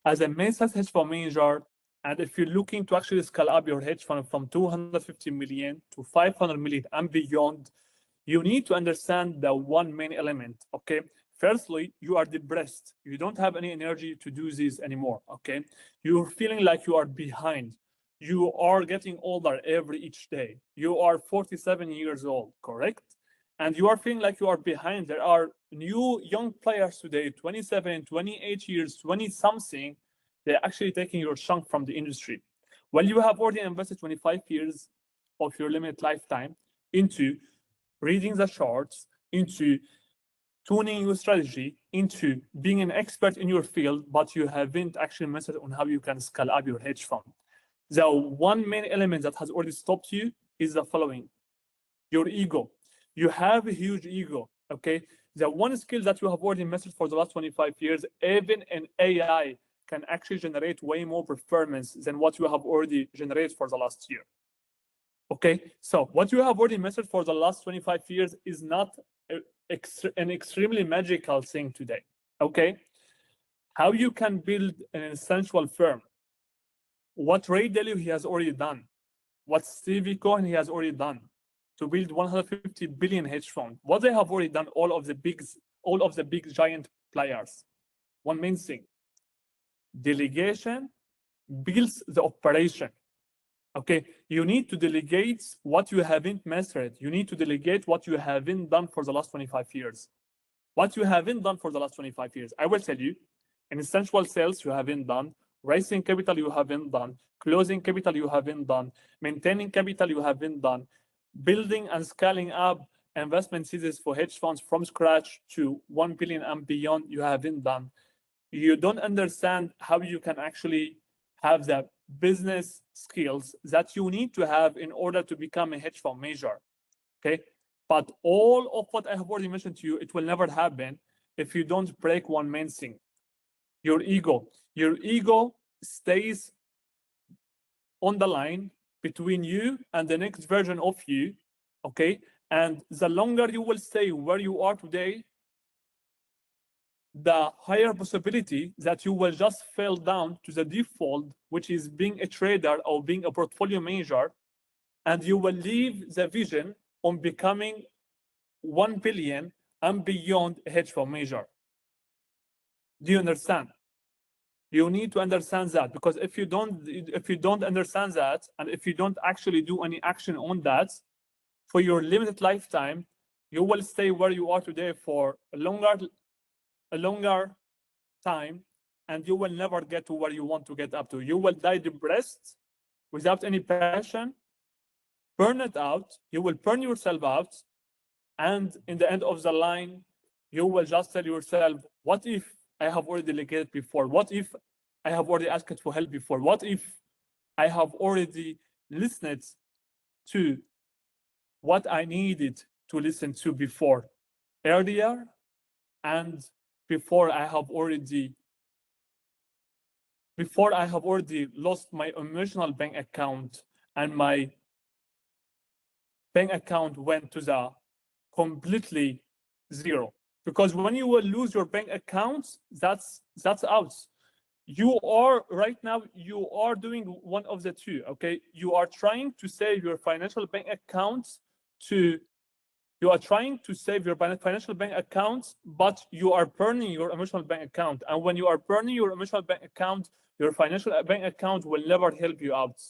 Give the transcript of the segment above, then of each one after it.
as a main size hedge fund manager, and if you're looking to actually scale up your hedge fund from 250 million to 500 million and beyond, you need to understand the one main element, okay? Firstly, you are depressed. You don't have any energy to do this anymore, okay? You're feeling like you are behind. You are getting older each day. You are 47 years old, correct? And you are feeling like you are behind. There are new young players today, 27, 28 years, 20 something. They're actually taking your chunk from the industry. Well, you have already invested 25 years of your limited lifetime into reading the charts, into tuning your strategy, into being an expert in your field, but you haven't actually mastered on how you can scale up your hedge fund. The one main element that has already stopped you is the following: your ego. You have a huge ego, okay? The one skill that you have already mastered for the last 25 years, even an AI can actually generate way more performance than what you have already generated for the last year. Okay, so what you have already mastered for the last 25 years is not an extremely magical thing today, okay? How you can build an essential firm, what Ray Dalio he has already done, what Stevie Cohen he has already done to build 150 billion hedge fund, what they have already done, all of the big giant players. One main thing: delegation builds the operation. Okay, you need to delegate what you haven't mastered. You need to delegate what you haven't done for the last 25 years. What you haven't done for the last 25 years, I will tell you: in essential sales, you haven't done; raising capital, you haven't done; closing capital, you haven't done; maintaining capital, you haven't done; building and scaling up investment thesis for hedge funds from scratch to 1 billion and beyond, you haven't done. You don't understand how you can actually have the business skills that you need to have in order to become a hedge fund manager, okay? But all of what I have already mentioned to you, it will never happen if you don't break one main thing: your ego. Your ego stays on the line between you and the next version of you, okay? And the longer you will stay where you are today, the higher possibility that you will just fall down to the default, which is being a trader or being a portfolio manager, and you will leave the vision on becoming 1 billion and beyond a hedge fund manager. Do you understand? You need to understand that, because if you don't understand that, and if you don't actually do any action on that for your limited lifetime, you will stay where you are today for a longer time, and you will never get to where you want to get up to. You will die depressed, without any passion, burn it out. You will burn yourself out, and in the end of the line, you will just tell yourself, what if I have already delegated before? What if I have already asked for help before? What if I have already listened to what I needed to listen to before, earlier, and before I have already lost my emotional bank account, and my bank account went to the completely zero? Because when you will lose your bank account, that's out. You are right now, you are doing one of the two, okay? You are trying to save your financial bank account but you are burning your emotional bank account. And when you are burning your emotional bank account, your financial bank account will never help you out.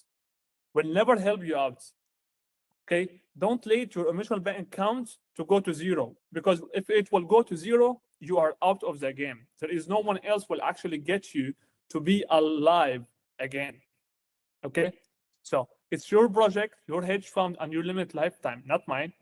Okay? Don't let your emotional bank account to go to zero, because if it will go to zero, you are out of the game. There is no one else will actually get you to be alive again. Okay? So it's your project, your hedge fund, and your limited lifetime, not mine.